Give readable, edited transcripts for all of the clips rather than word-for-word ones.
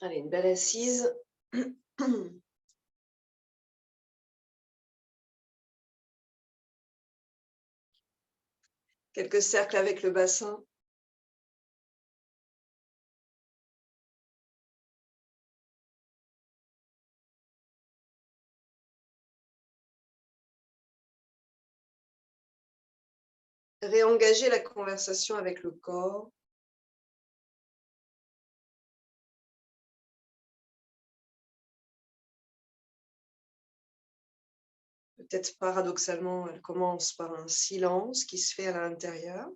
Allez, une belle assise. Quelques cercles avec le bassin. Réengager la conversation avec le corps. Peut-être paradoxalement, elle commence par un silence qui se fait à l'intérieur.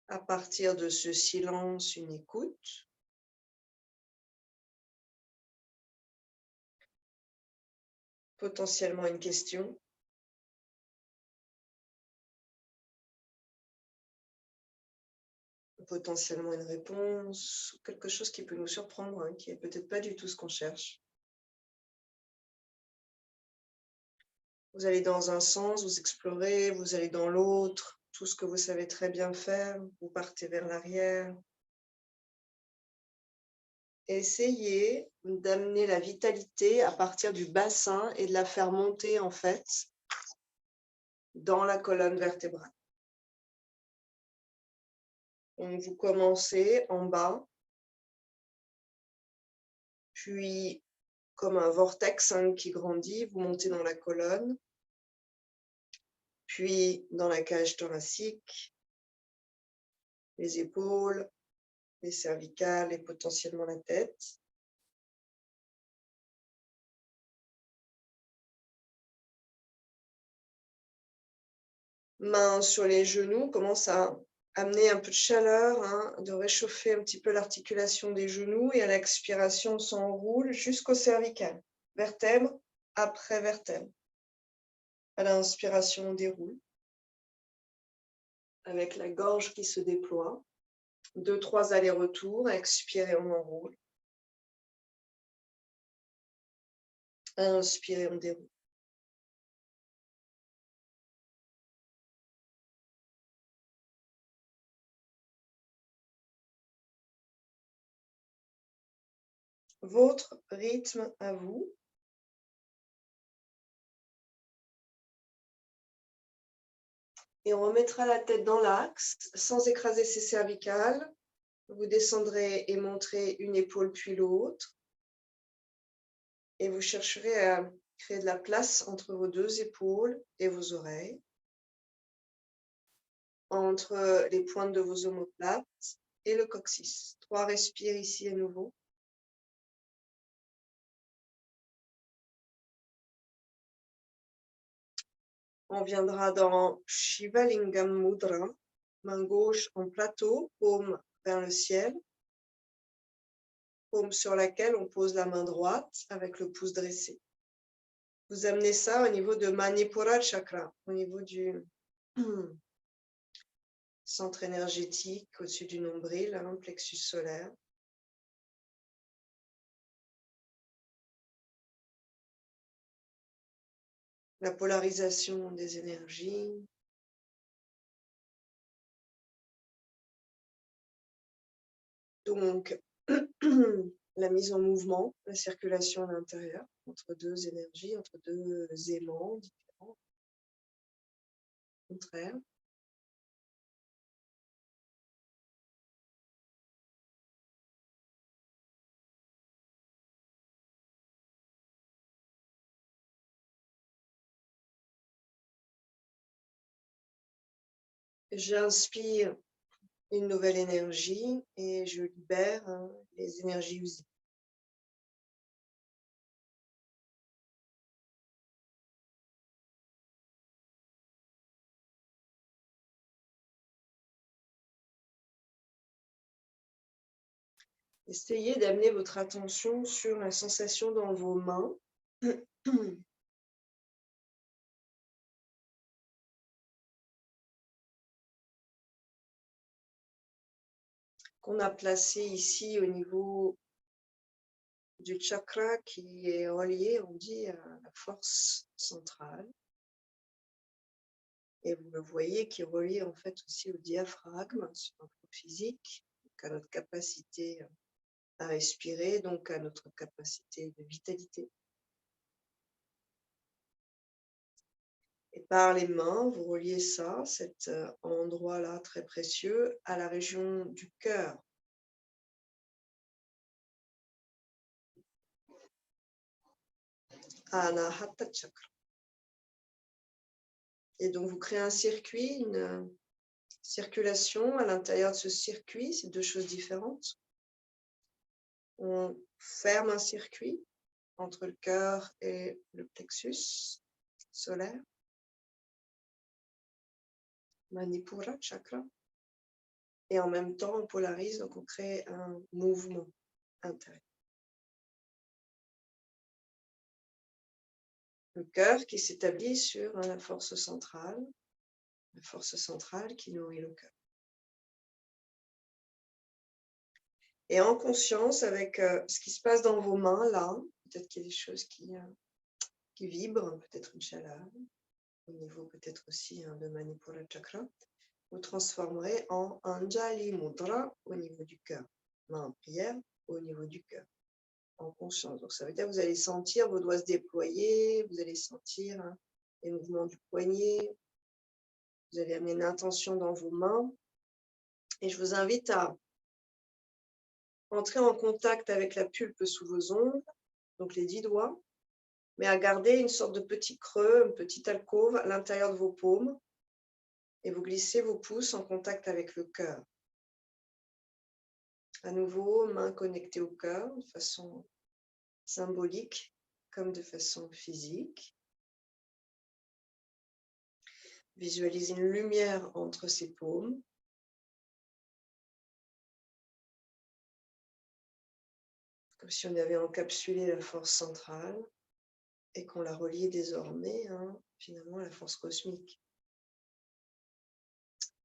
À partir de ce silence, une écoute. Potentiellement une question. Potentiellement une réponse, quelque chose qui peut nous surprendre, hein, qui n'est peut-être pas du tout ce qu'on cherche. Vous allez dans un sens, vous explorez, vous allez dans l'autre, tout ce que vous savez très bien faire, vous partez vers l'arrière. Essayez d'amener la vitalité à partir du bassin et de la faire monter en fait dans la colonne vertébrale. Donc vous commencez en bas, puis comme un vortex qui grandit, vous montez dans la colonne, puis dans la cage thoracique, les épaules, les cervicales et potentiellement la tête. Main sur les genoux, commence à amener un peu de chaleur, de réchauffer un petit peu l'articulation des genoux et à l'expiration, on s'enroule jusqu'au cervical, vertèbre après vertèbre. À l'inspiration, on déroule avec la gorge qui se déploie. 2-3 allers-retours, expirez, on enroule. Inspirez, on déroule. Votre rythme à vous. Et on remettra la tête dans l'axe sans écraser ses cervicales. Vous descendrez et montrez une épaule puis l'autre. Et vous chercherez à créer de la place entre vos deux épaules et vos oreilles, entre les pointes de vos omoplates et le coccyx. 3 respires ici à nouveau. On viendra dans Shiva Lingam Mudra, main gauche en plateau, paume vers le ciel, paume sur laquelle on pose la main droite avec le pouce dressé. Vous amenez ça au niveau de Manipura Chakra, au niveau du centre énergétique, au-dessus du nombril, plexus solaire. La polarisation des énergies. Donc, la mise en mouvement, la circulation à l'intérieur, entre deux énergies, entre deux aimants différents, contraires. J'inspire une nouvelle énergie et je libère les énergies usées. Essayez d'amener votre attention sur la sensation dans vos mains. Qu'on a placé ici au niveau du chakra qui est relié, on dit, à la force centrale. Et vous le voyez qui est relié en fait aussi au diaphragme sur un plan physique, donc à notre capacité à respirer, donc à notre capacité de vitalité. Et par les mains, vous reliez ça, cet endroit-là très précieux, à la région du cœur. Anahata Chakra. Et donc vous créez un circuit, une circulation à l'intérieur de ce circuit, c'est deux choses différentes. On ferme un circuit entre le cœur et le plexus solaire. Manipura chakra. Et en même temps, on polarise, donc on crée un mouvement intérieur. Le cœur qui s'établit sur la force centrale qui nourrit le cœur. Et en conscience, avec ce qui se passe dans vos mains, là, peut-être qu'il y a des choses qui vibrent, peut-être une chaleur, au niveau peut-être aussi de Manipura chakra, vous transformerez en Anjali Mudra au niveau du cœur. Main en prière au niveau du cœur, en conscience. Donc ça veut dire que vous allez sentir vos doigts se déployer, vous allez sentir les mouvements du poignet, vous allez amener une intention dans vos mains. Et je vous invite à entrer en contact avec la pulpe sous vos ongles, donc les 10 doigts, mais à garder une sorte de petit creux, une petite alcôve à l'intérieur de vos paumes, et vous glissez vos pouces en contact avec le cœur. À nouveau, mains connectées au cœur de façon symbolique comme de façon physique. Visualisez une lumière entre ces paumes. Comme si on avait encapsulé la force centrale et qu'on la reliait désormais finalement à la force cosmique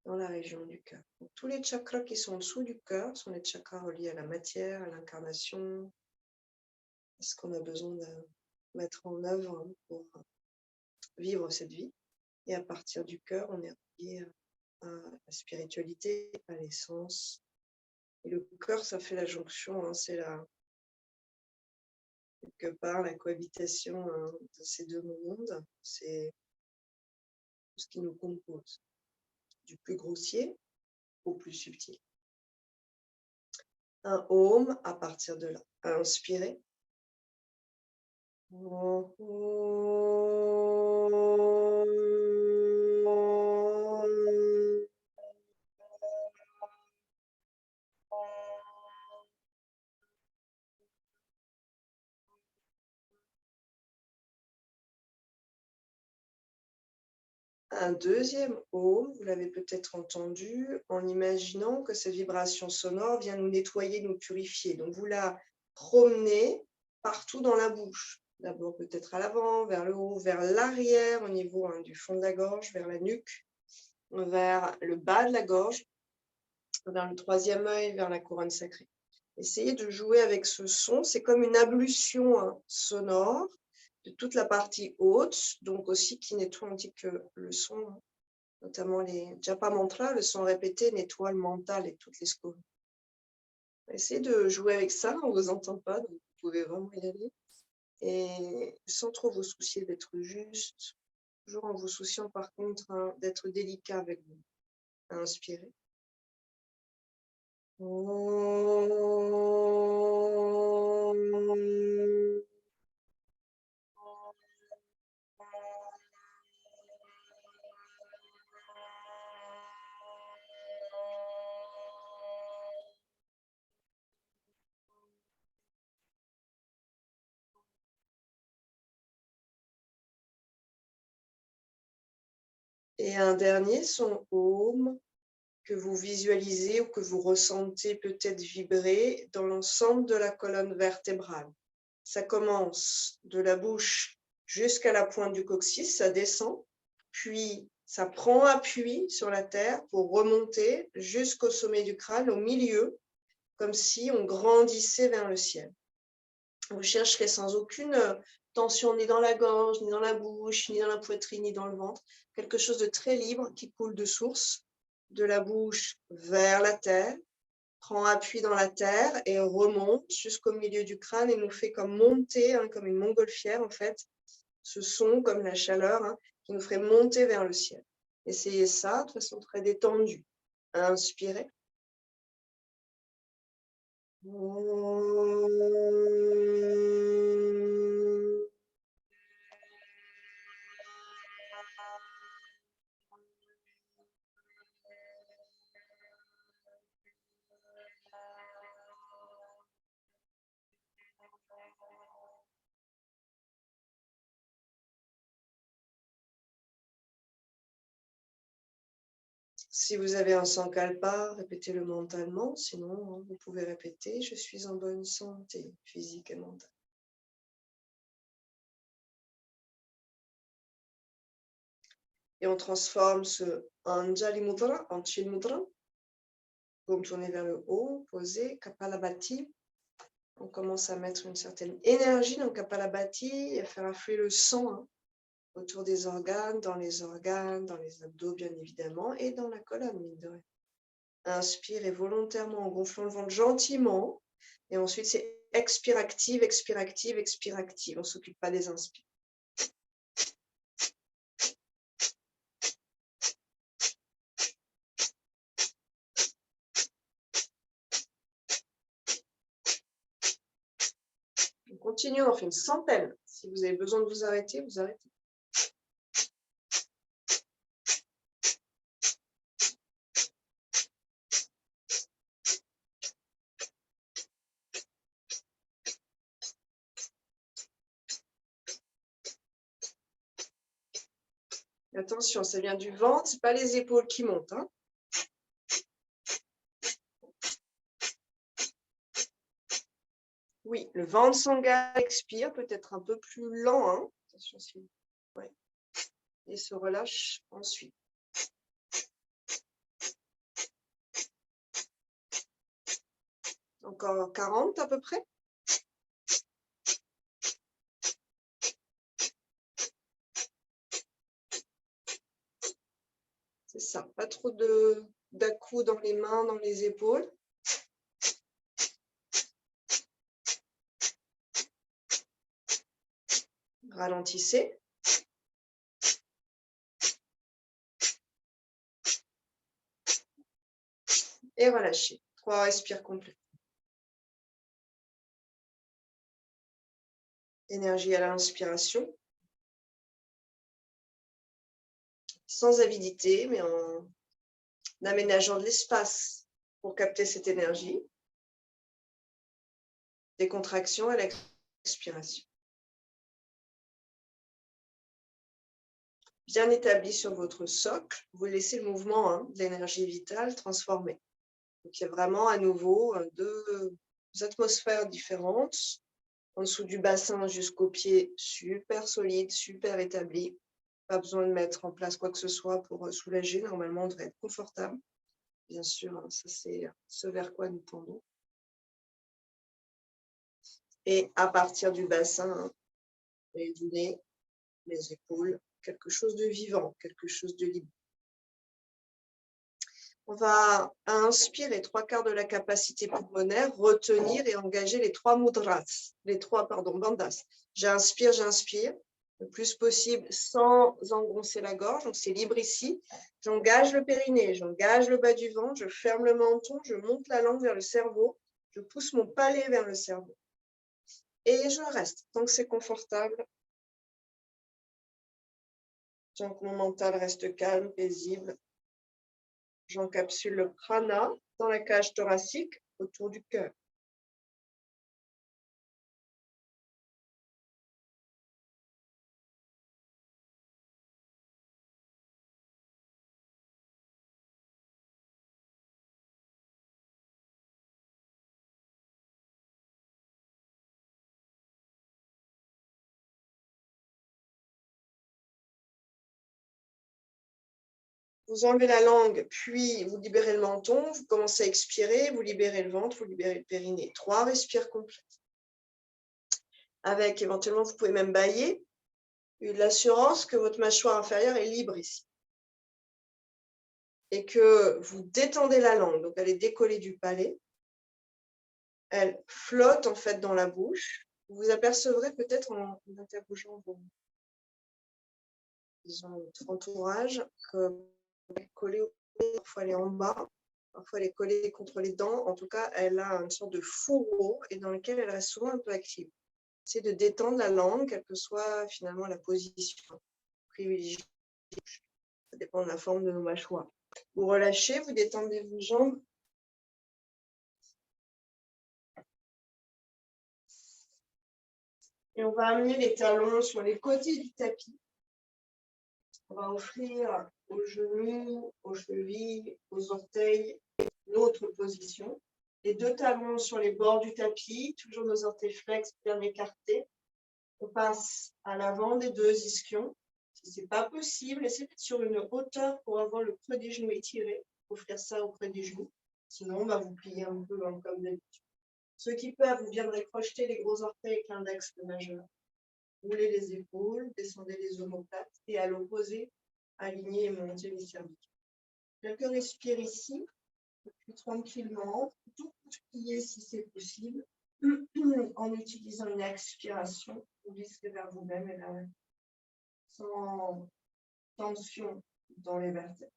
dans la région du cœur. Donc, tous les chakras qui sont en dessous du cœur sont les chakras reliés à la matière, à l'incarnation, à ce qu'on a besoin de mettre en œuvre pour vivre cette vie. Et à partir du cœur, on est relié à la spiritualité, à l'essence. Et le cœur, ça fait la jonction, c'est quelque part la cohabitation de ces deux mondes, c'est ce qui nous compose, du plus grossier au plus subtil. Un Om à partir de là, à inspirer. Un deuxième Om, vous l'avez peut-être entendu, en imaginant que cette vibration sonore vient nous nettoyer, nous purifier. Donc vous la promenez partout dans la bouche. D'abord peut-être à l'avant, vers le haut, vers l'arrière, au niveau du fond de la gorge, vers la nuque, vers le bas de la gorge, vers le troisième œil, vers la couronne sacrée. Essayez de jouer avec ce son, c'est comme une ablution sonore de toute la partie haute, donc aussi qui nettoie, on dit que le son, notamment les japa mantras, le son répété nettoie le mental et toutes les scories. Essayez de jouer avec ça, on ne vous entend pas, donc vous pouvez vraiment y aller. Et sans trop vous soucier d'être juste, toujours en vous souciant par contre d'être délicat avec vous. À inspirer. Et un dernier son Om que vous visualisez ou que vous ressentez peut-être vibrer dans l'ensemble de la colonne vertébrale. Ça commence de la bouche jusqu'à la pointe du coccyx, ça descend, puis ça prend appui sur la terre pour remonter jusqu'au sommet du crâne, au milieu, comme si on grandissait vers le ciel. Vous chercherez sans aucune tension ni dans la gorge, ni dans la bouche, ni dans la poitrine, ni dans le ventre. Quelque chose de très libre qui coule de source, de la bouche vers la terre, prend appui dans la terre et remonte jusqu'au milieu du crâne et nous fait comme monter, hein, comme une montgolfière en fait, ce son comme la chaleur hein, qui nous ferait monter vers le ciel. Essayez ça de façon très détendue. Inspirez. Si vous avez un sankalpa, répétez-le mentalement. Sinon, hein, vous pouvez répéter « Je suis en bonne santé physique et mentale ». Et on transforme ce Anjali Mudra en Chill Mudra. Vous me tournez vers le haut, posez, Kapalabhati. On commence à mettre une certaine énergie dans Kapalabhati et à faire affluer le sang hein, autour des organes, dans les abdos bien évidemment, et dans la colonne, mine de rien. Inspirez volontairement en gonflant le ventre gentiment. Et ensuite, c'est expire active, expire active, expire active. On ne s'occupe pas des inspires. On continue, on en fait une centaine. Si vous avez besoin de vous arrêter, vous arrêtez. Attention, ça vient du ventre, ce n'est pas les épaules qui montent. Hein. Oui, le ventre s'engage, expire, peut-être un peu plus lent. Hein. Attention, ouais. Et se relâche ensuite. Encore 40 à peu près. C'est ça, pas trop d'à-coups dans les mains, dans les épaules. Ralentissez. Et relâchez. 3 respires complets. Énergie à l'inspiration. Sans avidité, mais en aménageant de l'espace pour capter cette énergie. Décontraction à l'expiration. Bien établi sur votre socle, vous laissez le mouvement hein, de l'énergie vitale transformer. Donc, il y a vraiment à nouveau 2 atmosphères différentes. En dessous du bassin jusqu'aux pieds, super solide, super établi. Pas besoin de mettre en place quoi que ce soit pour soulager. Normalement, on devrait être confortable. Bien sûr, hein, ça c'est ce vers quoi nous tendons. Et à partir du bassin, hein, et du nez, les épaules, quelque chose de vivant, quelque chose de libre. On va inspirer 3/4 de la capacité pulmonaire, retenir et engager les 3 mudras, les 3 bandhas. J'inspire, le plus possible sans engoncer la gorge, donc c'est libre ici. J'engage le périnée, j'engage le bas du ventre, je ferme le menton, je monte la langue vers le cerveau, je pousse mon palais vers le cerveau. Et je reste tant que c'est confortable. Tant que mon mental reste calme, paisible. J'encapsule le prana dans la cage thoracique autour du cœur. Vous enlevez la langue, puis vous libérez le menton, vous commencez à expirer, vous libérez le ventre, vous libérez le périnée. 3 respires complets. avec éventuellement, vous pouvez même bâiller, l'assurance que votre mâchoire inférieure est libre ici. Et que vous détendez la langue, donc elle est décollée du palais. Elle flotte en fait dans la bouche. Vous apercevrez peut-être en interrogeant votre entourage que elle est collée au palais, parfois elle est en bas, parfois elle est collée contre les dents. En tout cas, elle a une sorte de fourreau et dans lequel elle reste souvent un peu active. C'est de détendre la langue, quelle que soit finalement la position privilégiée. Ça dépend de la forme de nos mâchoires. Vous relâchez, vous détendez vos jambes. Et on va amener les talons sur les côtés du tapis. On va offrir aux genoux, aux chevilles, aux orteils l'autre position. Les deux talons sur les bords du tapis, toujours nos orteils flex bien écartés. On passe à l'avant des deux ischions. Si ce n'est pas possible, essayez d'être sur une hauteur pour avoir le creux des genoux étiré. Offrir ça au creux des genoux. Sinon, on va vous plier un peu comme d'habitude. Ceux qui peuvent, vous viendrez crocheter les gros orteils avec l'index majeur. Roulez les épaules, descendez les omoplates et à l'opposé, alignez et montez les cervicales. Quelques respires ici, puis tranquillement, tout plier si c'est possible, en utilisant une expiration, vous glisserez vers vous-même et là, sans tension dans les vertèbres.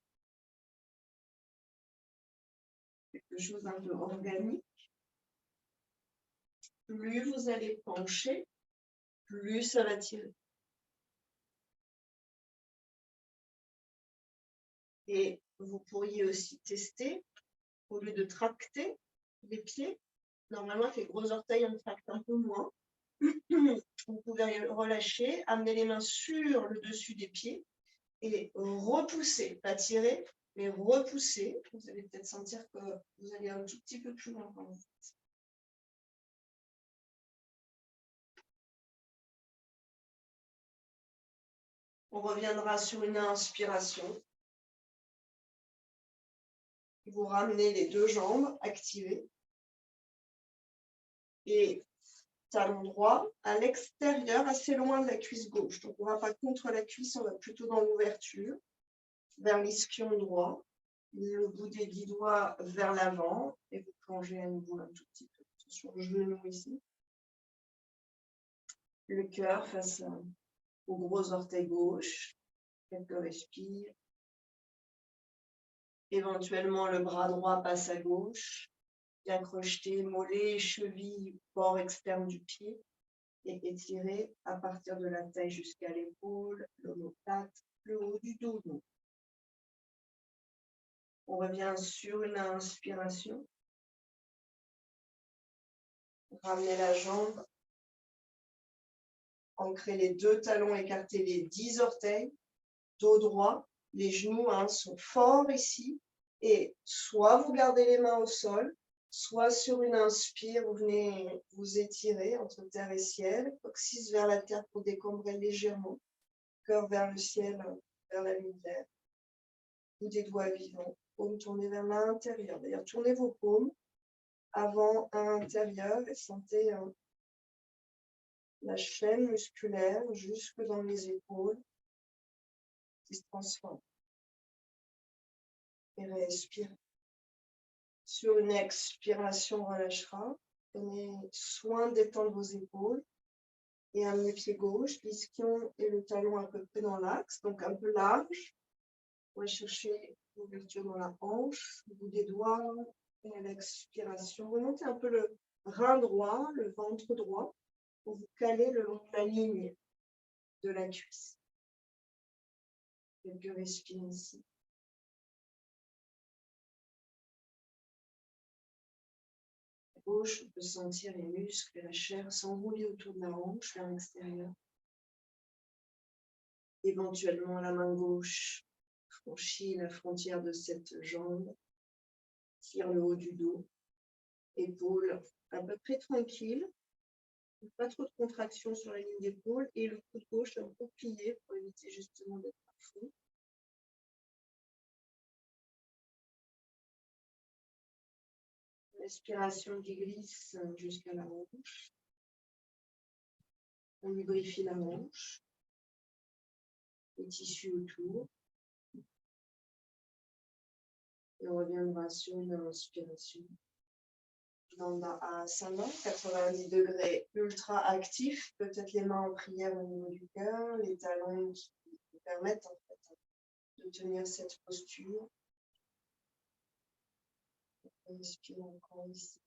Quelque chose d'un peu organique. Plus vous allez pencher, plus ça va tirer. Et vous pourriez aussi tester, au lieu de tracter les pieds, normalement avec les gros orteils, on tracte un peu moins. Vous pouvez relâcher, amener les mains sur le dessus des pieds et repousser, pas tirer, mais repousser. Vous allez peut-être sentir que vous allez un tout petit peu plus loin quand vous faites. On reviendra sur une inspiration. Vous ramenez les deux jambes activées et talon droit à l'extérieur, assez loin de la cuisse gauche. Donc, on ne va pas contre la cuisse, on va plutôt dans l'ouverture, vers l'ischion droit. Le bout des 10 doigts vers l'avant et vous plongez à nouveau un tout petit peu sur le genou ici. Le cœur face au gros orteil gauche. Quelques respires. Éventuellement, le bras droit passe à gauche. Bien crocheté, mollet, cheville, bord externe du pied. Et étirer à partir de la taille jusqu'à l'épaule, l'omoplate, le haut du dos. On revient sur une inspiration. Ramenez la jambe. Ancrez les deux talons, écartez les 10 orteils. Dos droit. Les genoux sont forts ici. Et soit vous gardez les mains au sol, soit sur une inspire, vous venez vous étirer entre terre et ciel. Coccyx vers la terre pour décombrer légèrement. Cœur vers le ciel, vers la lumière. Ou des doigts vivants. Paumes tournées vers l'intérieur. D'ailleurs, tournez vos paumes avant à l'intérieur et sentez la chaîne musculaire jusque dans les épaules qui se transforme. Et respirez. Sur une expiration, on relâchera. Prenez soin d'étendre vos épaules et amenez pied gauche, l'ischion et le talon à peu près dans l'axe, donc un peu large. On va chercher l'ouverture dans la hanche, le bout des doigts et à l'expiration. Remontez un peu le rein droit, le ventre droit pour vous caler le long de la ligne de la cuisse. Quelques respires ici. À gauche, on peut sentir les muscles et la chair s'enrouler autour de la hanche vers l'extérieur. Éventuellement, la main gauche franchit la frontière de cette jambe, tire le haut du dos, épaules à peu près tranquilles, pas trop de contraction sur la ligne d'épaule et le coude gauche un peu plié pour éviter justement d'être à fond. Respiration qui glisse jusqu'à la hanche. On lubrifie la hanche, les tissus autour. Et on reviendra sur une inspiration. Dans à 90 degrés, ultra actif. Peut-être les mains en prière au niveau du cœur, les talons qui vous permettent en fait de tenir cette posture. On inspire encore ici.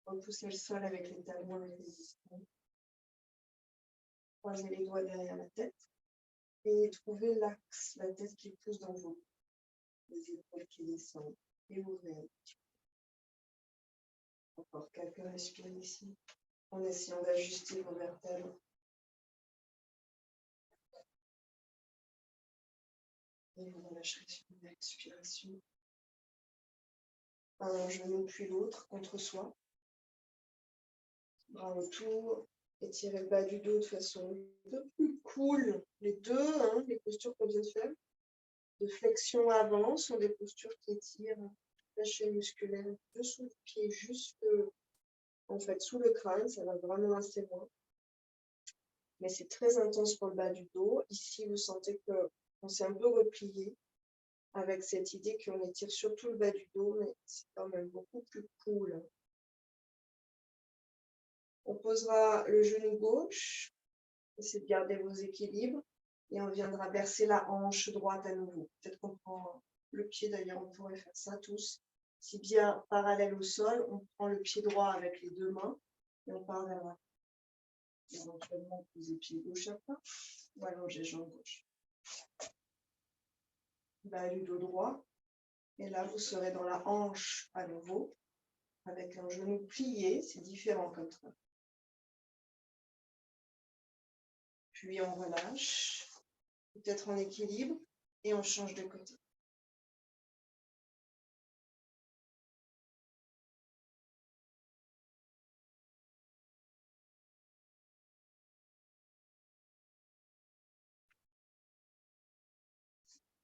Repoussez le sol avec les talons avec les ischions. Croisez les doigts derrière la tête et trouvez l'axe, la tête qui pousse dans vos les épaules qui descendent et ouvrez un petit peu. Encore quelques respires ici en essayant d'ajuster vos vertèbres. Et vous relâcherez sur une expiration. Un genou puis l'autre contre soi. Bras autour. Étirez le bas du dos de façon un peu plus cool. Les deux, les postures qu'on vient de faire. De flexion avant sont des postures qui étirent la chaîne musculaire dessous du pied jusque en fait sous le crâne. Ça va vraiment assez loin. Mais c'est très intense pour le bas du dos. Ici, vous sentez qu'on s'est un peu replié avec cette idée qu'on étire surtout le bas du dos, mais c'est quand même beaucoup plus cool. On posera le genou gauche, essayez de garder vos équilibres, et on viendra bercer la hanche droite à nouveau. Peut-être qu'on prend le pied, d'ailleurs, on pourrait faire ça tous. Si bien parallèle au sol, on prend le pied droit avec les deux mains, et on part vers là. Éventuellement, poser pied gauche après, ou allonger jambe gauche. Bas du dos droit, et là, vous serez dans la hanche à nouveau, avec un genou plié, c'est différent comme ça. Puis on relâche, peut-être en équilibre, et on change de côté.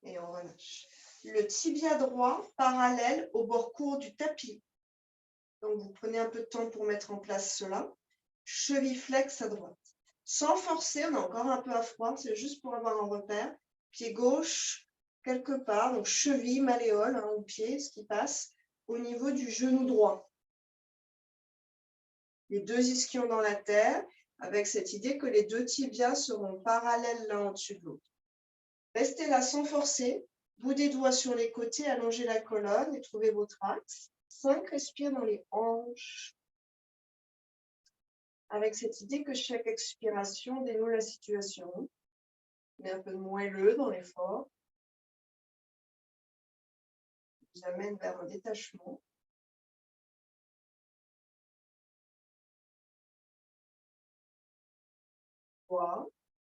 Et on relâche. Le tibia droit parallèle au bord court du tapis. Donc vous prenez un peu de temps pour mettre en place cela. Cheville flex à droite. Sans forcer, on a encore un peu à froid, c'est juste pour avoir un repère. Pied gauche, quelque part, donc cheville, malléole, au pied, ce qui passe, au niveau du genou droit. Les deux ischions dans la terre, avec cette idée que les deux tibias seront parallèles l'un au-dessus de l'autre. Restez là sans forcer, bout des doigts sur les côtés, allongez la colonne et trouvez votre axe. 5 respires dans les hanches. Avec cette idée que chaque expiration dénoue la situation. Mais un peu de moelleux dans l'effort. Vous amène vers un détachement.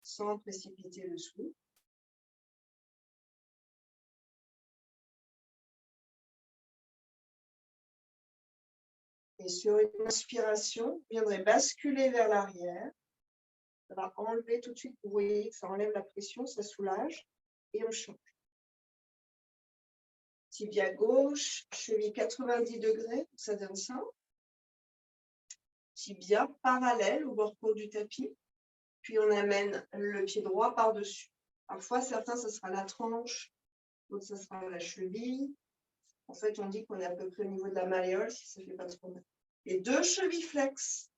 Sans précipiter le souffle. Et sur une inspiration, vous viendrez basculer vers l'arrière. Ça va enlever tout de suite, vous voyez que ça enlève la pression, ça soulage. Et on change. Tibia gauche, cheville 90 degrés, ça donne ça. Tibia parallèle au bord court du tapis. Puis on amène le pied droit par-dessus. Parfois, certains, ça sera la tranche, d'autres, ça sera la cheville. En fait, on dit qu'on est à peu près au niveau de la malléole, si ça ne fait pas trop mal. Les deux chevilles flex.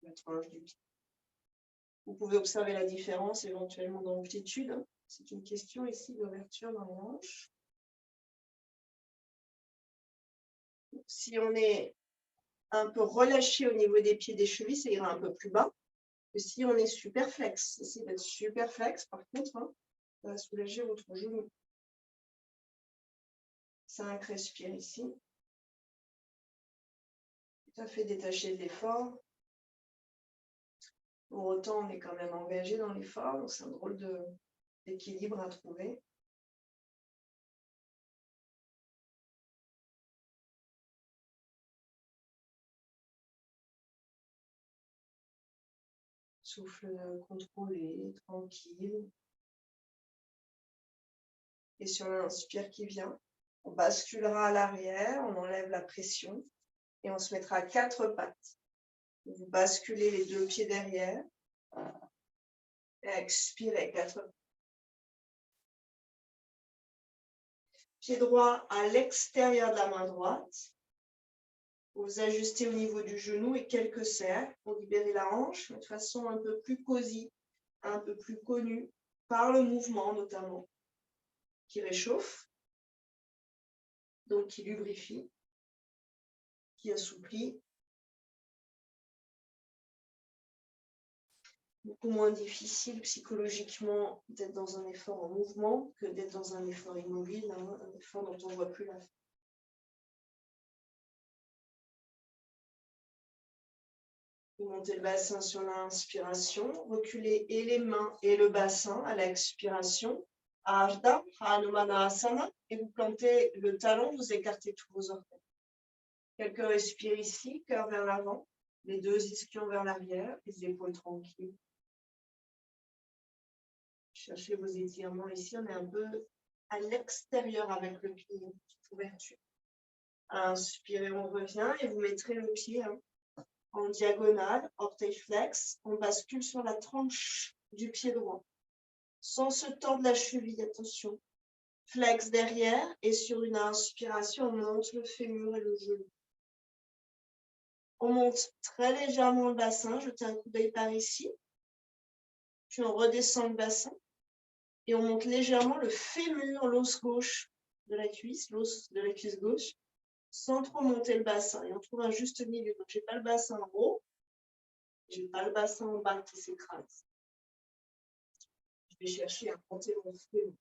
La tranche du pied. Vous pouvez observer la différence éventuellement d'amplitude. C'est une question ici d'ouverture dans les hanches. Si on est un peu relâché au niveau des pieds et des chevilles, ça ira un peu plus bas. Et si on est super flex, essayez d'être super flex, par contre, ça va soulager votre genou. 5 respire ici. Tout à fait détaché de l'effort. Pour autant, on est quand même engagé dans l'effort, donc c'est un drôle d'équilibre à trouver. Souffle contrôlé, tranquille. Et sur l'inspire qui vient, on basculera à l'arrière, on enlève la pression. Et on se mettra à 4 pattes. Vous basculez les 2 pieds derrière. Et expirez 4 pattes. Pied droit à l'extérieur de la main droite. Vous ajustez au niveau du genou et quelques cercles pour libérer la hanche de façon un peu plus cosy, un peu plus connue, par le mouvement notamment, qui réchauffe, donc qui lubrifie, qui assouplit. Beaucoup moins difficile psychologiquement d'être dans un effort en mouvement que d'être dans un effort immobile, hein, un effort dont on ne voit plus la fin. Vous montez le bassin sur l'inspiration, reculez et les mains et le bassin à l'expiration. Ardha Hanumanasana, et vous plantez le talon, vous écartez tous vos orteils. Quelques respires ici, cœur vers l'avant, les 2 ischions vers l'arrière, les épaules tranquilles. Cherchez vos étirements ici, on est un peu à l'extérieur avec le pied, une petite ouverture. Inspirez, on revient et vous mettrez le pied en diagonale, orteil flex, on bascule sur la tranche du pied droit. Sans se tordre la cheville, attention. Flex derrière et sur une inspiration, on monte le fémur et le genou. On monte très légèrement le bassin, jetez un coup d'œil par ici. Puis on redescend le bassin et on monte légèrement le fémur, l'os gauche de la cuisse, l'os de la cuisse gauche, sans trop monter le bassin. Et on trouve un juste milieu. Donc, je n'ai pas le bassin en haut, je n'ai pas le bassin en bas qui s'écrase. Je vais chercher à monter mon fémur.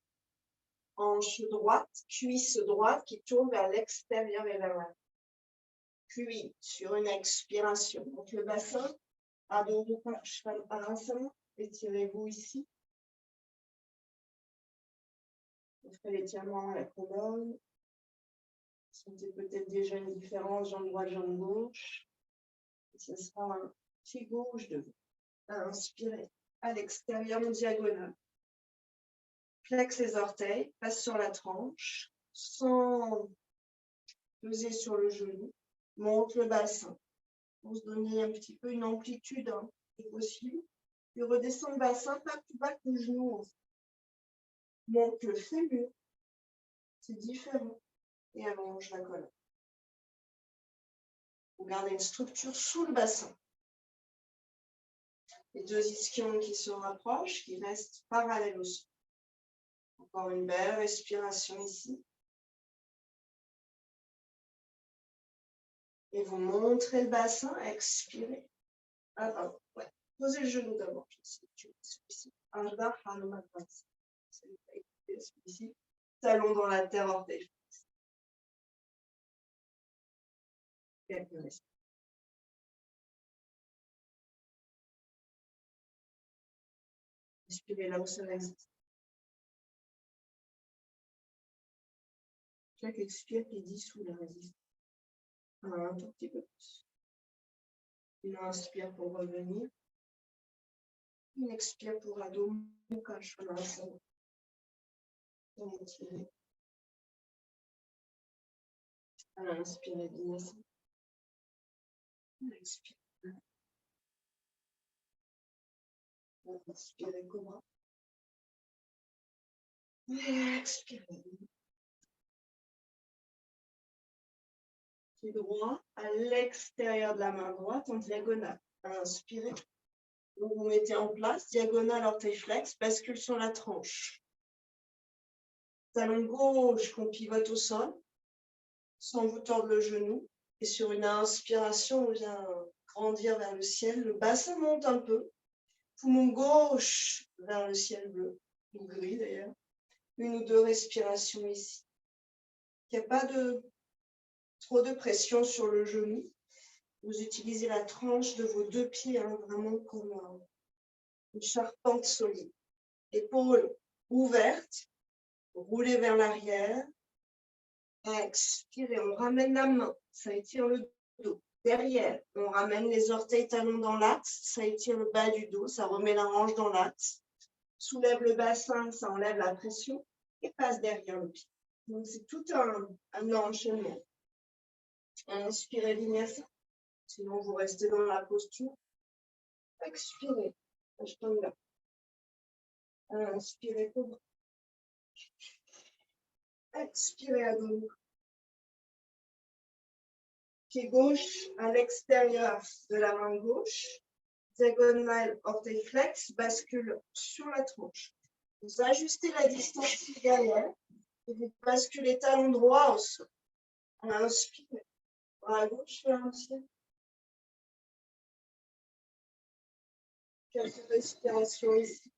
Hanche droite, cuisse droite qui tourne vers l'extérieur et vers l'avant. Puis, sur une expiration, donc le bassin, étirez-vous ici. Vous faites l'étirement à la colonne. Sentez peut-être déjà une différence, jambe droite, jambe gauche. Et ce sera un pied gauche de vous. Inspirez à l'extérieur en diagonale. Flex les orteils, passe sur la tranche, sans peser sur le genou. Monte le bassin. Pour se donner un petit peu une amplitude, c'est possible. Puis redescend le bassin, pas plus bas que le genou. Monte le fémur. C'est différent. Et allonge la colonne. Vous gardez une structure sous le bassin. Les 2 ischions qui se rapprochent, qui restent parallèles au sol. Encore une belle respiration ici. Et vous montrez le bassin, expirez. Ah, pardon, ouais. Posez le genou d'abord. Ardha Hanumanasana. Celui-ci. Talon dans la terre, orteil. Respirez là où ça résiste. Chaque expire qui dissout la résistance. Un tout petit peu plus. Une inspire pour revenir. Une expire pour Adho Mukha Svanasana. Inspirez Vinasana. Expirez. Inspirez Cobra. Expirez. Pied droit à l'extérieur de la main droite en diagonale. Inspirez. Donc vous mettez en place, diagonale, orteil flex, bascule sur la tranche. Talon gauche qu'on pivote au sol, sans vous tordre le genou. Et sur une inspiration, on vient grandir vers le ciel. Le bassin monte un peu. Poumon gauche vers le ciel bleu, ou gris d'ailleurs. 1 ou 2 respirations ici. Il n'y a pas trop de pression sur le genou. Vous utilisez la tranche de vos 2 pieds, vraiment comme une charpente solide. Épaules ouvertes, roulez vers l'arrière. Expirez, on ramène la main, ça étire le dos. Derrière, on ramène les orteils talons dans l'axe, ça étire le bas du dos, ça remet la hanche dans l'axe. Soulève le bassin, ça enlève la pression et passe derrière le pied. Donc c'est tout un enchaînement. Inspirez vinyasa. Sinon, vous restez dans la posture. Expirez. Ashtanga. Inspirez cobra. Expirez Adho Mukha. Pied gauche à l'extérieur de la main gauche. Diagonale orteil flex, bascule sur la tronche. Vous ajustez la distance derrière et vous basculez talon droit au sol. Inspirez. Bras gauche vers le ciel. Quelques respirations ici.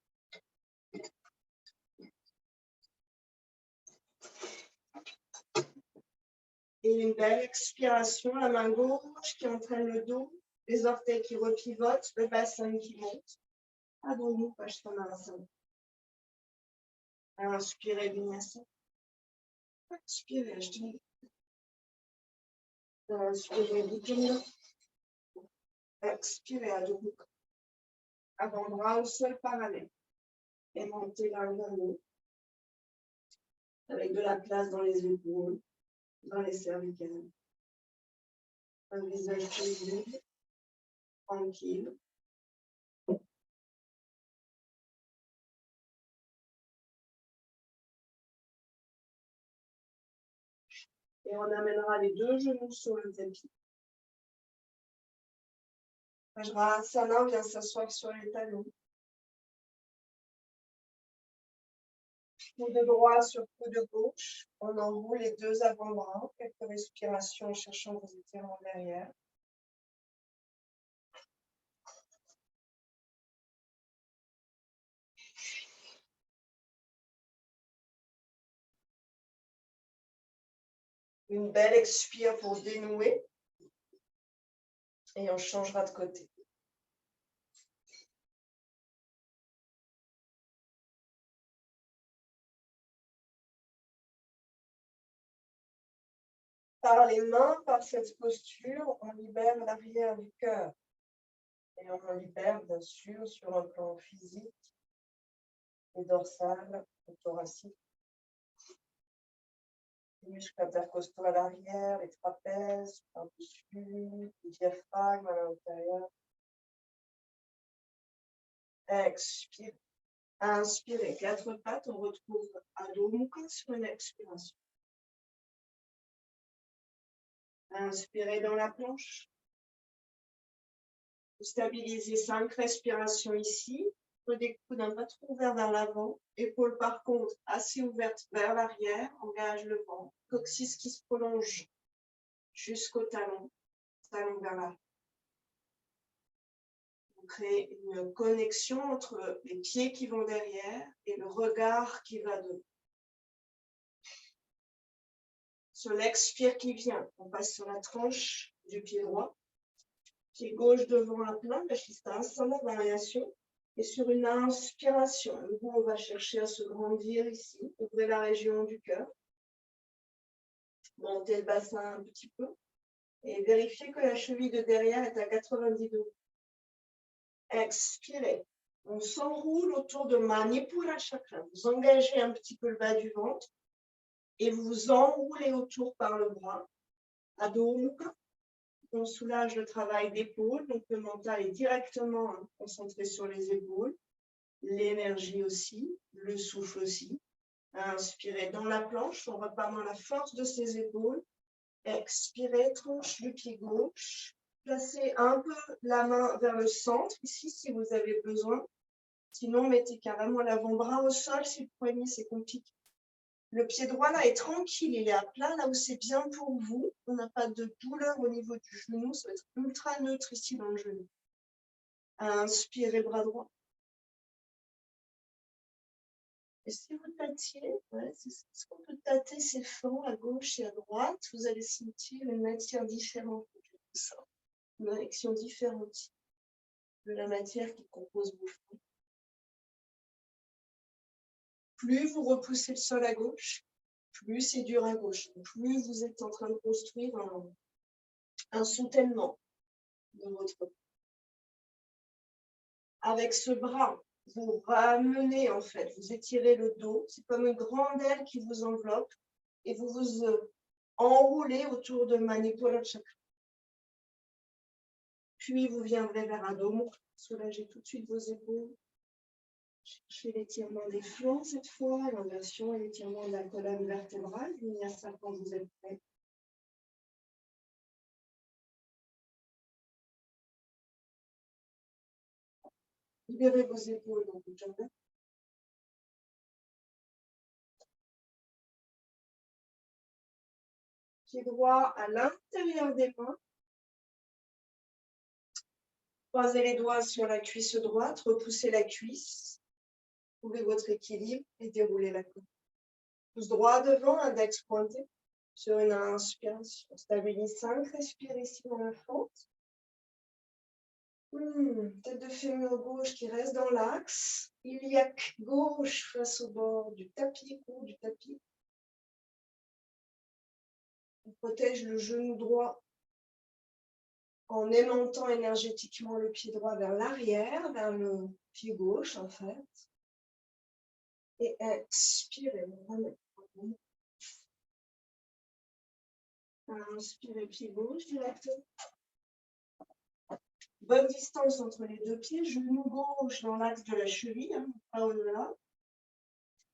Et une belle expiration, la main gauche qui entraîne le dos, les orteils qui repivotent, le bassin qui monte. Adho Mukha Svanasana. Inspirez vinyasa. Expirez Ashtanga. Inspirez Bhujanga. Expirez Adho Mukha. Avant-bras au sol parallèle. Et montez l'un vers l'autre. Avec de la place dans les épaules, dans les cervicales. Un visage paisible, tranquille. Et on amènera les deux genoux sur le tapis. Vajrasana vient s'asseoir sur les talons. Coude droit sur coude gauche. On enroule les deux avant-bras. Quelques respirations en cherchant vos étirements derrière. Une belle expire pour dénouer. Et on changera de côté. Par les mains, par cette posture, on libère l'arrière du cœur. Et on en libère, bien sûr, sur un plan physique, les dorsales, les thoraciques, les muscles intercostaux à l'arrière, les trapèzes, par-dessus, le diaphragme à l'intérieur. Expire. Inspirez, quatre pattes, on retrouve Adho Mukha sur une expiration. Inspirez dans la planche. Vous stabilisez 5 respirations ici. Des coudes un peu trop ouverts vers l'avant. Épaules par contre assez ouvertes vers l'arrière. Engage le ventre. Coccyx qui se prolonge jusqu'au talon. Talon vers l'arrière. Vous créez une connexion entre les pieds qui vont derrière et le regard qui va devant. Sur l'expire qui vient, on passe sur la tranche du pied droit. Pied gauche devant à plat, Vashisthasana, variation. Et sur une inspiration, on va chercher à se grandir ici. Ouvrez la région du cœur. Montez le bassin un petit peu. Et vérifiez que la cheville de derrière est à 90 degrés. Expirez. On s'enroule autour de Manipura Chakra. Vous engagez un petit peu le bas du ventre. Et vous vous enroulez autour par le bras. Adho Mukha. On soulage le travail d'épaule, donc le mental est directement concentré sur les épaules, l'énergie aussi, le souffle aussi. Inspirez dans la planche, on repart dans la force de ses épaules. Expirez, tranche du pied gauche. Placez un peu la main vers le centre, ici si vous avez besoin. Sinon, mettez carrément l'avant-bras au sol si le poignet c'est compliqué. Le pied droit là est tranquille, il est à plat, là où c'est bien pour vous. On n'a pas de douleur au niveau du genou, ça va être ultra neutre ici dans le genou. Inspirez, bras droit. Et si vous tâtiez, est-ce qu'on peut tâter ses flancs à gauche et à droite, vous allez sentir une matière différente, une réaction différente de la matière qui compose vos flancs. Plus vous repoussez le sol à gauche, plus c'est dur à gauche, plus vous êtes en train de construire un soutènement de votre corps. Avec ce bras, vous ramenez en fait, vous étirez le dos, c'est comme une grande aile qui vous enveloppe et vous vous enroulé autour de Manipura Chakra. Puis vous viendrez vers Adho Mukha. Soulagez tout de suite vos épaules. Cherchez l'étirement des flancs cette fois, l'inversion et l'étirement de la colonne vertébrale. Vinyasa quand vous êtes prêt. Libérez vos épaules dans vos jambes. Pied droit à l'intérieur des mains. Croisez les doigts sur la cuisse droite, repoussez la cuisse. Trouvez votre équilibre et déroulez la colonne. Pouce droit devant, index pointé. Sur une inspiration, stabilise 5, respire ici dans la fente. Tête de fémur gauche qui reste dans l'axe. Iliaque gauche face au bord du tapis, court du tapis. On protège le genou droit en aimantant énergétiquement le pied droit vers l'arrière, vers le pied gauche en fait. Et expirez. Inspirez pied gauche directement. Bonne distance entre les deux pieds, genou gauche dans l'axe de la cheville, pas au-delà.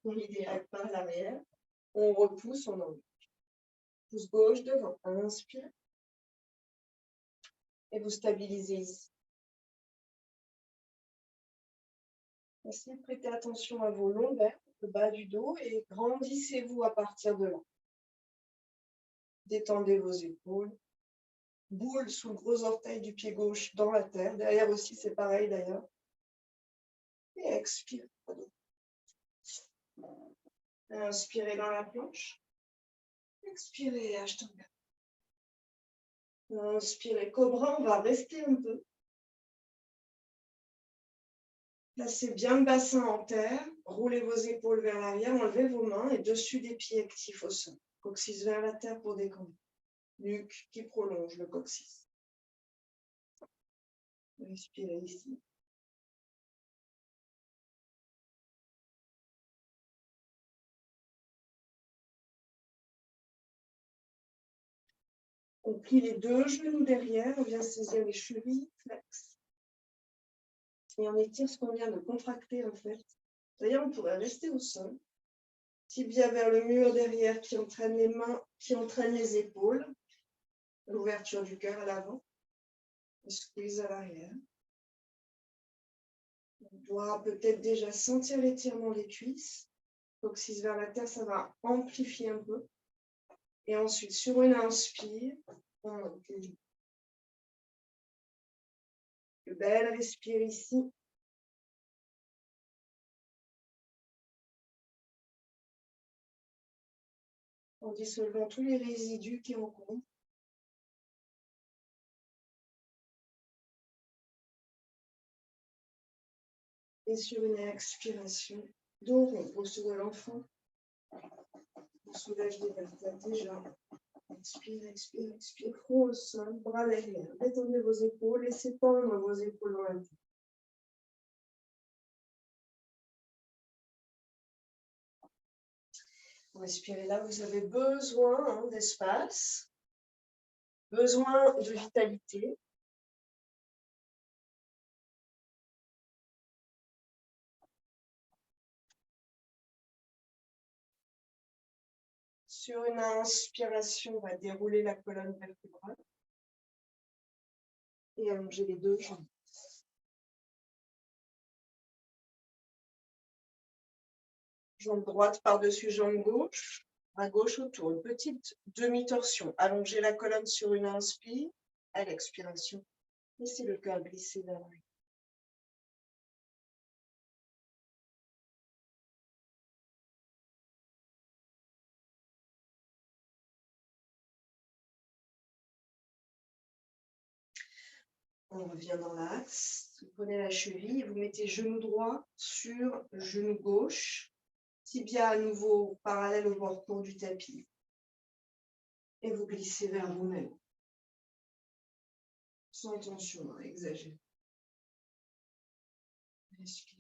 Dans l'idéal, pas à l'arrière. On repousse, on enlève. Pouce gauche devant. Inspire. Et vous stabilisez ici. Essayez de prêter attention à vos lombaires, le bas du dos, et grandissez-vous à partir de là. Détendez vos épaules. Boule sous le gros orteil du pied gauche dans la terre. Derrière aussi, c'est pareil d'ailleurs. Et expirez. Inspirez dans la planche. Expirez, Ashtanga. Inspirez, Cobra, on va rester un peu. Placez bien le bassin en terre. Roulez vos épaules vers l'arrière, enlevez vos mains et dessus des pieds actifs au sol. Coccyx vers la terre pour décoller. Nuque qui prolonge le coccyx. Respirez ici. On plie les deux genoux derrière, on vient saisir les chevilles, flex. Et on étire ce qu'on vient de contracter en fait. D'ailleurs, on pourrait rester au sol. Tibia vers le mur derrière qui entraîne les mains, qui entraîne les épaules. L'ouverture du cœur à l'avant. Et squeeze à l'arrière. On doit peut-être déjà sentir l'étirement des cuisses. Coccyx vers la terre, ça va amplifier un peu. Et ensuite, sur une inspire, on monte les genoux. Belle respire ici. En dissolvant tous les résidus qui encombrent. Et sur une expiration, dos rond, posture de l'enfant. On soulage les vertèbres déjà. Expire, expire, expire. Front au sol, bras derrière. Détendez vos épaules, laissez pendre vos épaules dans la tête. Respirez là, vous avez besoin d'espace, besoin de vitalité. Sur une inspiration, on va dérouler la colonne vertébrale et allonger les deux jambes. Jambe droite par-dessus jambe gauche, à gauche autour. Une petite demi-torsion. Allongez la colonne sur une inspire. À l'expiration, laissez le cœur glisser vers l'arrière. On revient dans l'axe. Vous prenez la cheville et vous mettez genou droit sur genou gauche. Tibia à nouveau parallèle au bord court du tapis. Et vous glissez vers vous-même. Sans tension, exagérée. Respire.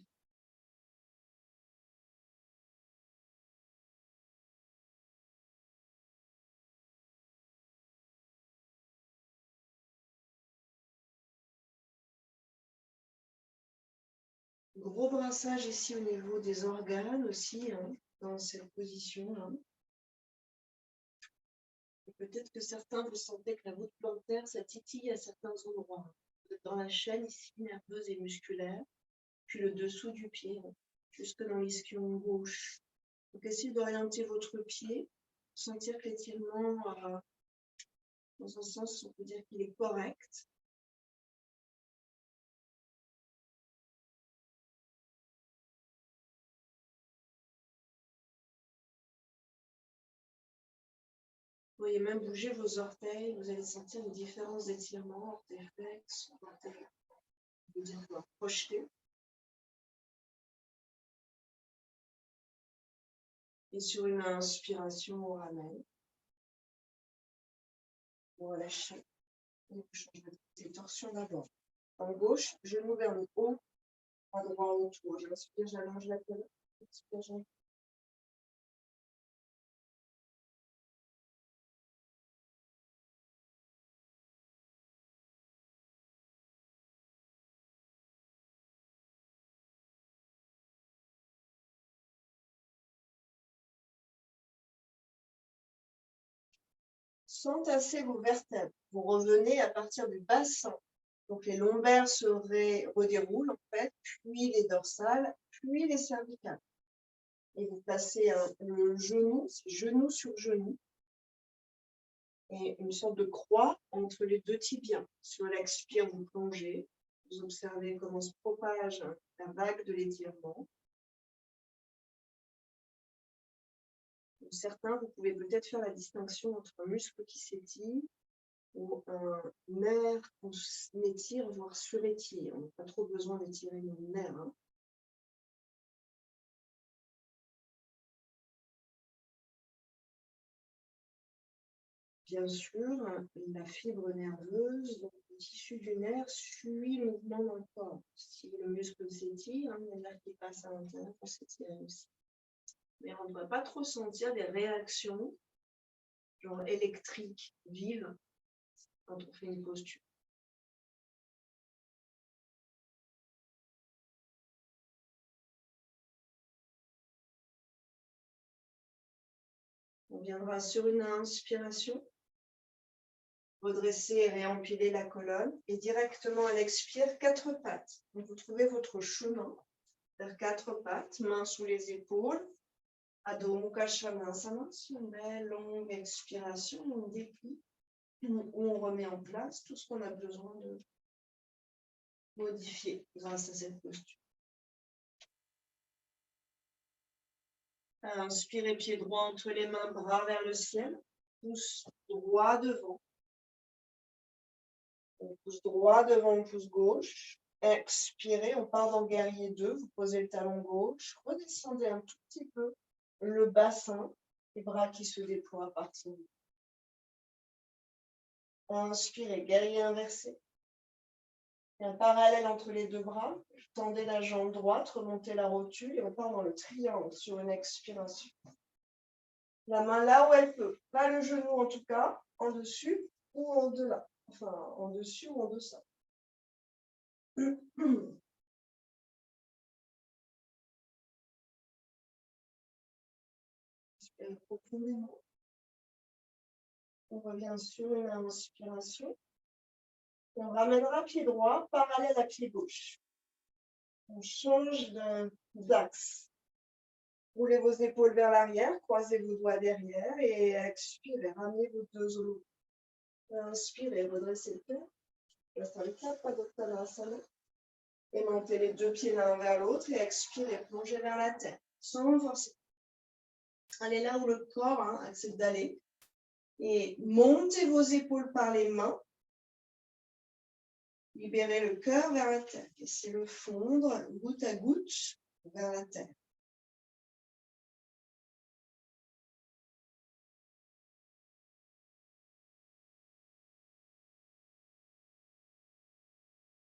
Gros brassage ici au niveau des organes aussi, hein, dans cette position-là. Peut-être que certains, vous sentez que la voûte plantaire, ça titille à certains endroits. Vous êtes dans la chaîne ici, nerveuse et musculaire, puis le dessous du pied, jusque dans l'ischio gauche. Donc, essayez d'orienter votre pied, sentir que l'étirement, dans un sens, on peut dire qu'il est correct. Vous pouvez même bouger vos orteils, vous allez sentir une différence d'étirement, orteil flex, orteil, on peut dire projeté. Et sur une inspiration, on ramène. On relâche. Et on change de côté. Torsion d'abord. En gauche, genou vers le haut, à droit autour. J'inspire, j'allonge la colonne. Expire, j'allonge. Sans tasser vos vertèbres. Vous revenez à partir du bassin. Donc les lombaires se redéroulent en fait, puis les dorsales, puis les cervicales. Et vous placez le genou, genou sur genou, et une sorte de croix entre les deux tibias. Sur l'expire, vous plongez. Vous observez comment se propage la vague de l'étirement. Pour certains, vous pouvez peut-être faire la distinction entre un muscle qui s'étire ou un nerf qu'on étire, voire surétire. On n'a pas trop besoin d'étirer nos nerfs. Hein. Bien sûr, la fibre nerveuse, donc le tissu du nerf, suit le mouvement dans le corps. Si le muscle s'étire, il y a l'air qui passe à l'intérieur pour s'étirer aussi. Mais on ne doit pas trop sentir des réactions, genre électriques, vives, quand on fait une posture. On viendra sur une inspiration, redresser et réempiler la colonne, et directement à l'expire, 4 pattes. Donc vous trouvez votre chemin vers 4 pattes, mains sous les épaules, Adho Mukha Svanasana, une belle longue expiration, on déplie, où on remet en place tout ce qu'on a besoin de modifier grâce à cette posture. Inspirez, pied droit entre les mains, bras vers le ciel, pouce droit devant. On pousse droit devant, on pouce gauche. Expirez, on part dans guerrier 2, vous posez le talon gauche, redescendez un tout petit peu le bassin, les bras qui se déploient à partir de inspirez, guerrier inversé. Il y a un parallèle entre les deux bras. Tendez la jambe droite, remontez la rotule et on part dans le triangle sur une expiration. La main là où elle peut. Pas le genou en tout cas, en dessus ou en delà. Enfin, en dessus ou en deçà. Inspirez profondément. On revient sur une inspiration. On ramènera pied droit parallèle à pied gauche. On change d'axe. Roulez vos épaules vers l'arrière, croisez vos doigts derrière et expirez. Ramenez vos deux os. Inspirez, redressez le cœur. Restez le cœur, pas d'Uttanasana. Et montez les deux pieds l'un vers l'autre et expirez, plongez vers la terre, sans forcer. Allez là où le corps accepte d'aller. Et montez vos épaules par les mains. Libérez le cœur vers la terre. Laissez-le fondre goutte à goutte vers la terre.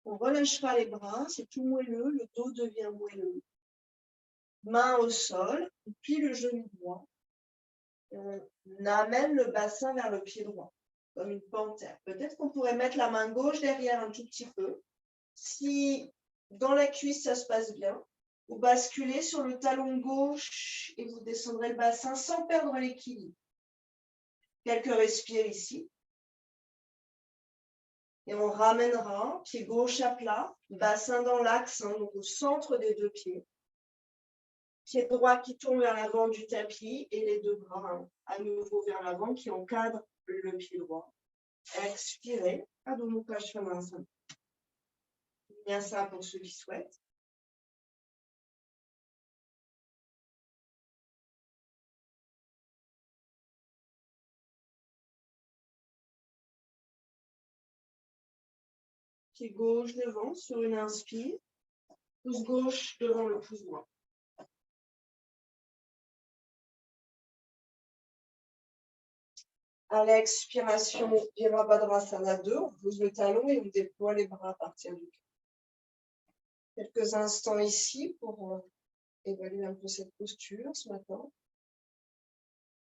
On relâchera les bras, c'est tout moelleux, le dos devient moelleux. Main au sol, puis le genou droit. Et on amène le bassin vers le pied droit, comme une panthère. Peut-être qu'on pourrait mettre la main gauche derrière un tout petit peu. Si Dans la cuisse, ça se passe bien. Vous basculez sur le talon gauche et vous descendrez le bassin sans perdre l'équilibre. Quelques respires ici. Et on ramènera pied gauche à plat, bassin dans l'axe, hein, donc au centre des deux pieds. Pied droit qui tourne vers l'avant du tapis et les deux bras hein, à nouveau vers l'avant qui encadrent le pied droit. Expirez, Adho Mukha Svanasana. Bien ça pour ceux qui souhaitent. Pied gauche devant sur une inspire. Pouce gauche devant le pouce droit. À l'expiration, Virabhadrasana 2, on pose le talon et on déploie les bras à partir du cœur. Quelques instants ici pour évaluer un peu cette posture ce matin.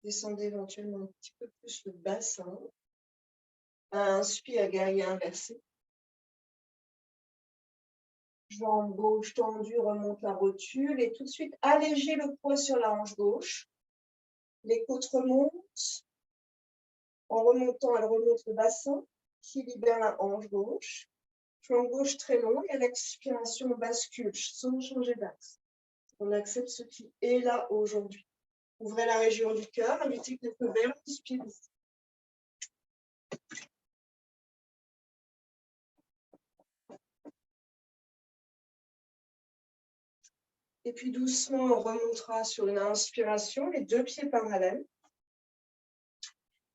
Descendez éventuellement un petit peu plus le bassin. Inspire, guerrier inversé. Jambe gauche tendue, remonte la rotule et tout de suite allégez le poids sur la hanche gauche. Les côtes remontent. En remontant, elle remonte le bassin qui libère la hanche gauche. Flanc gauche très long et à l'expiration, on bascule sans changer d'axe. On accepte ce qui est là aujourd'hui. Ouvrez la région du cœur, invitez quelques verres, inspirez. Et puis doucement, on remontera sur une inspiration, les deux pieds parallèles.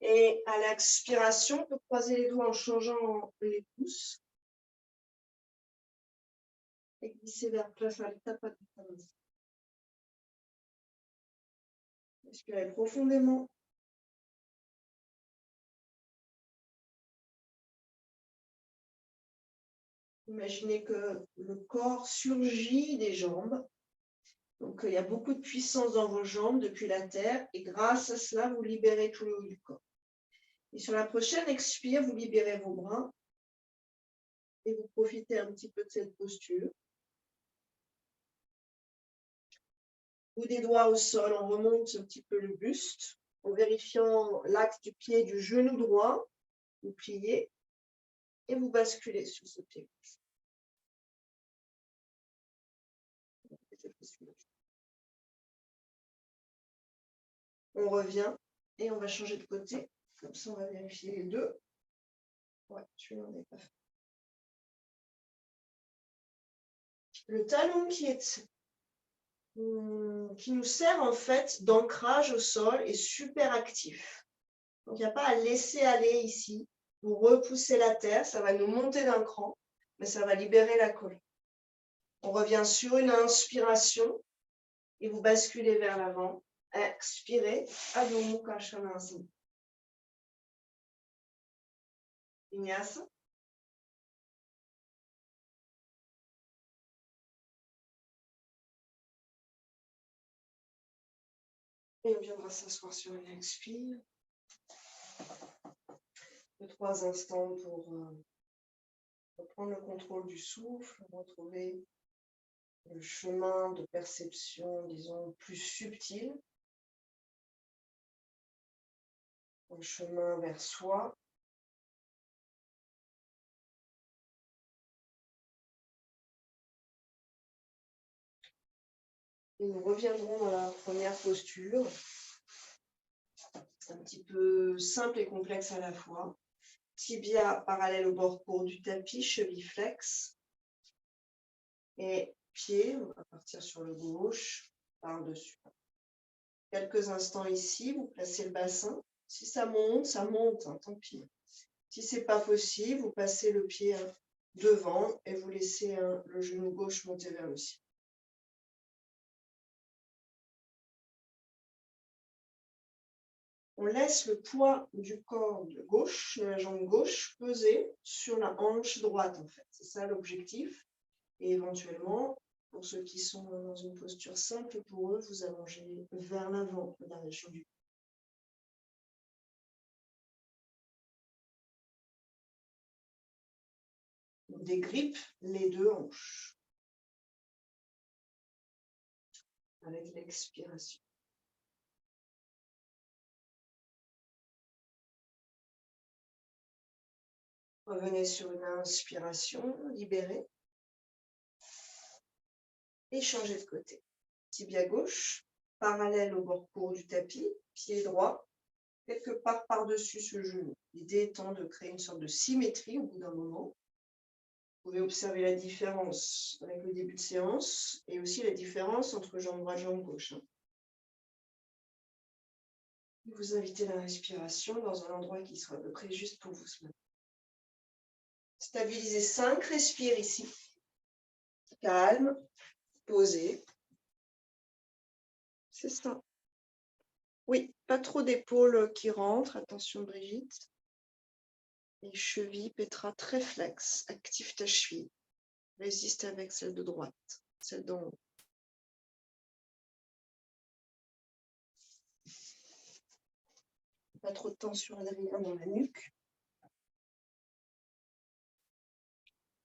Et à l'expiration, on peut croiser les doigts en changeant les pouces. Et glisser vers place à l'étape. Inspirez profondément. Imaginez que le corps surgit des jambes. Donc, il y a beaucoup de puissance dans vos jambes depuis la terre. Et grâce à cela, vous libérez tout le haut du corps. Et sur la prochaine expire, vous libérez vos bras. Et vous profitez un petit peu de cette posture. Ou des doigts au sol, on remonte un petit peu le buste en vérifiant l'axe du pied du genou droit. Vous pliez et vous basculez sur ce pied. On revient et on va changer de côté. Comme ça, on va vérifier les deux. Ouais, tu n'en es pas fait. Le talon qui nous sert en fait d'ancrage au sol est super actif. Donc, il n'y a pas à laisser aller ici. Vous repoussez la terre, ça va nous monter d'un cran, mais ça va libérer la colonne. On revient sur une inspiration et vous basculez vers l'avant. Expirez. Adho Mukha Svanasana. Vinyasa. Et on viendra s'asseoir sur une expire. 2-3 instants pour reprendre le contrôle du souffle, retrouver le chemin de perception, disons, plus subtil. Le chemin vers soi. Et nous reviendrons à la première posture. C'est un petit peu simple et complexe à la fois. Tibia parallèle au bord court du tapis, cheville flex. Et pied, on va partir sur le gauche, par-dessus. Quelques instants ici, vous placez le bassin. Si ça monte, hein, tant pis. Si ce n'est pas possible, vous passez le pied devant et vous laissez le genou gauche monter vers le ciel. On laisse le poids du corps de gauche, de la jambe gauche, peser sur la hanche droite, en fait. C'est ça l'objectif. Et éventuellement, pour ceux qui sont dans une posture simple, pour eux, vous allongez vers l'avant de la région du cou. On dégrippe les deux hanches. avec l'expiration. Revenez sur une inspiration, libérez. Et changez de côté. Tibia gauche, parallèle au bord court du tapis, pied droit, quelque part par-dessus ce genou. L'idée étant de créer une sorte de symétrie au bout d'un moment. Vous pouvez observer la différence avec le début de séance et aussi la différence entre jambe droite et jambe gauche. Vous invitez la respiration dans un endroit qui sera à peu près juste pour vous ce matin. Stabilisez 5 respires ici. Calme, posé. C'est ça. Oui, pas trop d'épaules qui rentrent. Attention Brigitte. Et cheville, pétra très flex. Active ta cheville. Résiste avec celle de droite, celle d'en haut. Pas trop de tension adrénaline dans la nuque.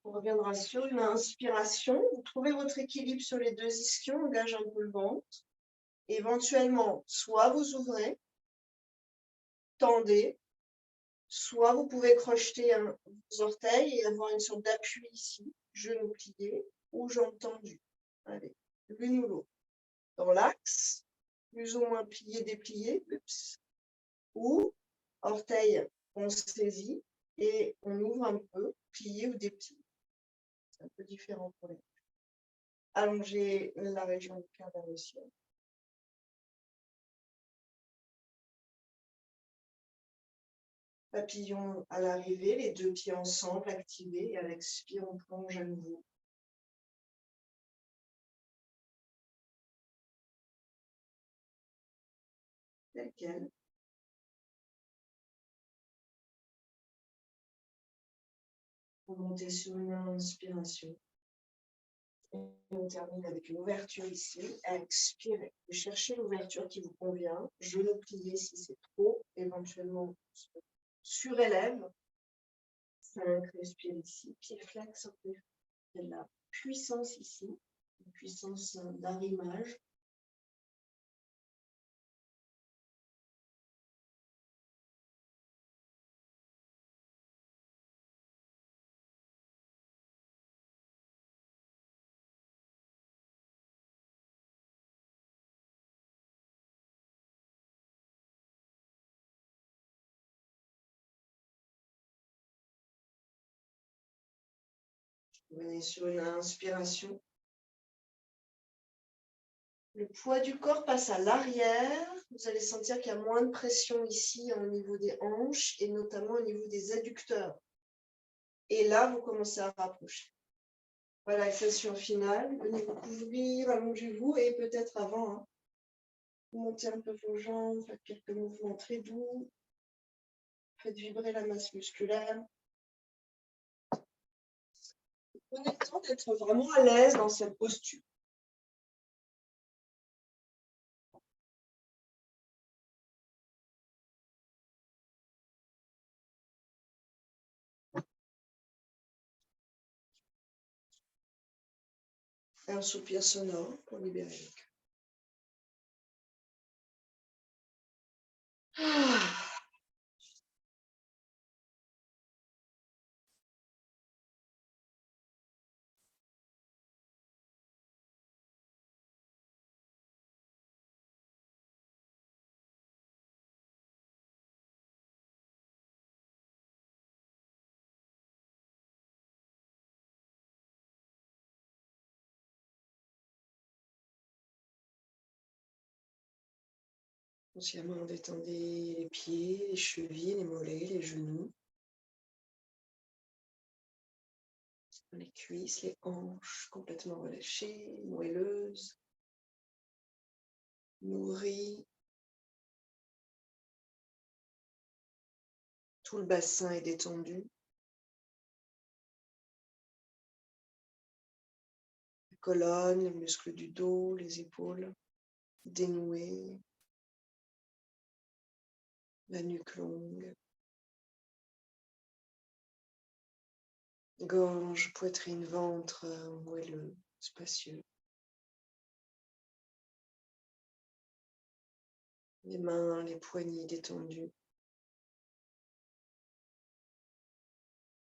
On reviendra sur une inspiration. Vous trouvez votre équilibre sur les deux ischions, engage un peu le ventre. Éventuellement, soit vous ouvrez, tendez, soit vous pouvez crocheter vos orteils et avoir une sorte d'appui ici, genou plié ou jambes tendues. Allez, l'une ou l'autre. Dans l'axe, plus ou moins plié, déplié, ou orteils, on saisit et on ouvre un peu, plié ou déplié. C'est un peu différent pour les. Allongez la région du cœur vers le ciel. Papillon à l'arrivée, les deux pieds ensemble, activés, et à l'expire, on plonge à nouveau. Tel quel. Vous montez sur une inspiration. Et on termine avec une ouverture ici. Expirez. Vous cherchez l'ouverture qui vous convient. Genou plié si c'est trop. Éventuellement, surélève. 5, respire ici. Pied flex. Il y a de la puissance ici. Une puissance d'arrimage. Venez sur une inspiration. Le poids du corps passe à l'arrière. Vous allez sentir qu'il y a moins de pression ici au niveau des hanches et notamment au niveau des adducteurs. Et là, vous commencez à rapprocher. Voilà, session finale. Venez vous couvrir, allongez-vous et peut-être avant, montez un peu vos jambes, faites quelques mouvements très doux. Faites vibrer la masse musculaire. Prenez le temps d'être vraiment à l'aise dans cette posture. Un soupir sonore pour libérer le cœur. Consciemment, détendez les pieds, les chevilles, les mollets, les genoux, les cuisses, les hanches complètement relâchées, moelleuses, nourries. Tout le bassin est détendu. La colonne, les muscles du dos, les épaules dénouées, la nuque longue. Gorge, poitrine, ventre moelleux, spacieux. Les mains, les poignets détendus.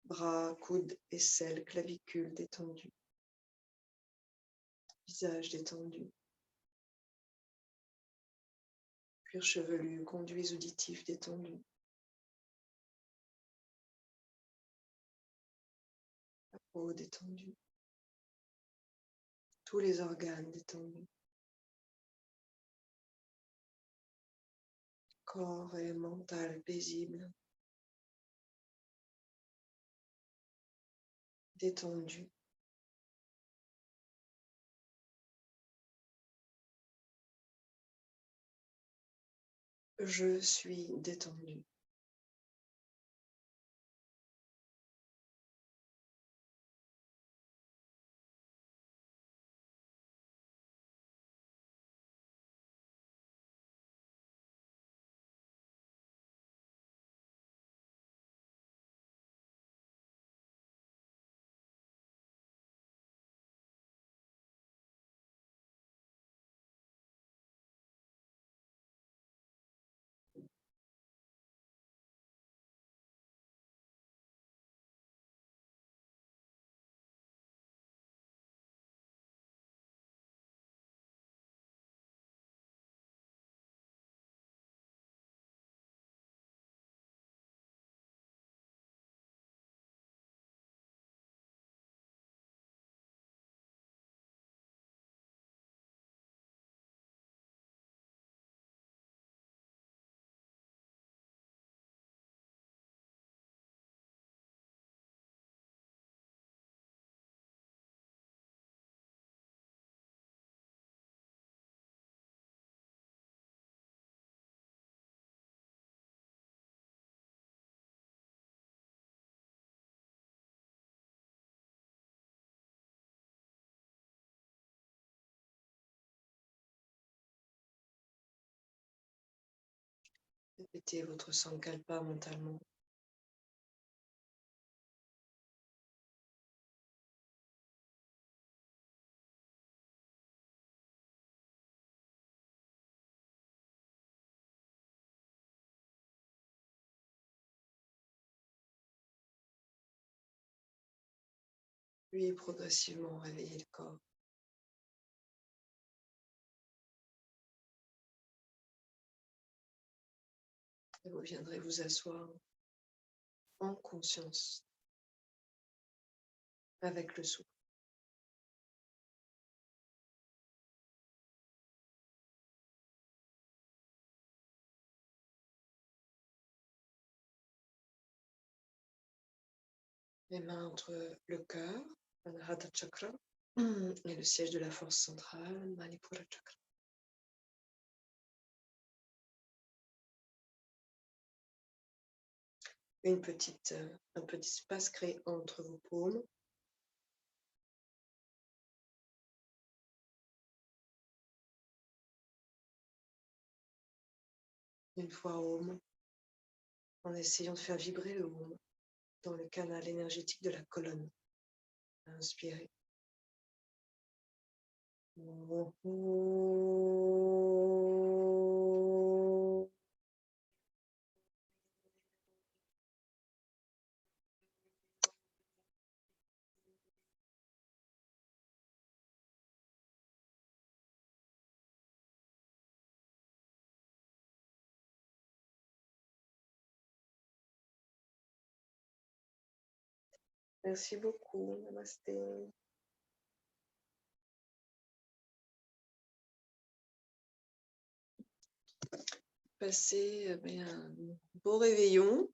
Bras, coudes, aisselles, clavicules détendus. Visage détendu. Cuir chevelu, conduits auditifs détendus. La peau détendue. Tous les organes détendus. Corps et mental paisible. Détendu. Je suis détendu. Répétez votre sankalpa mentalement. Puis progressivement réveillez le corps. Et vous viendrez vous asseoir en conscience avec le souffle. Les mains entre le cœur, Anahata Chakra, et le siège de la force centrale, Manipura Chakra. Un petit espace créé entre vos paumes. Une fois Om, en essayant de faire vibrer le Om dans le canal énergétique de la colonne. Inspirez. Merci beaucoup. Namasté. Passez un beau réveillon.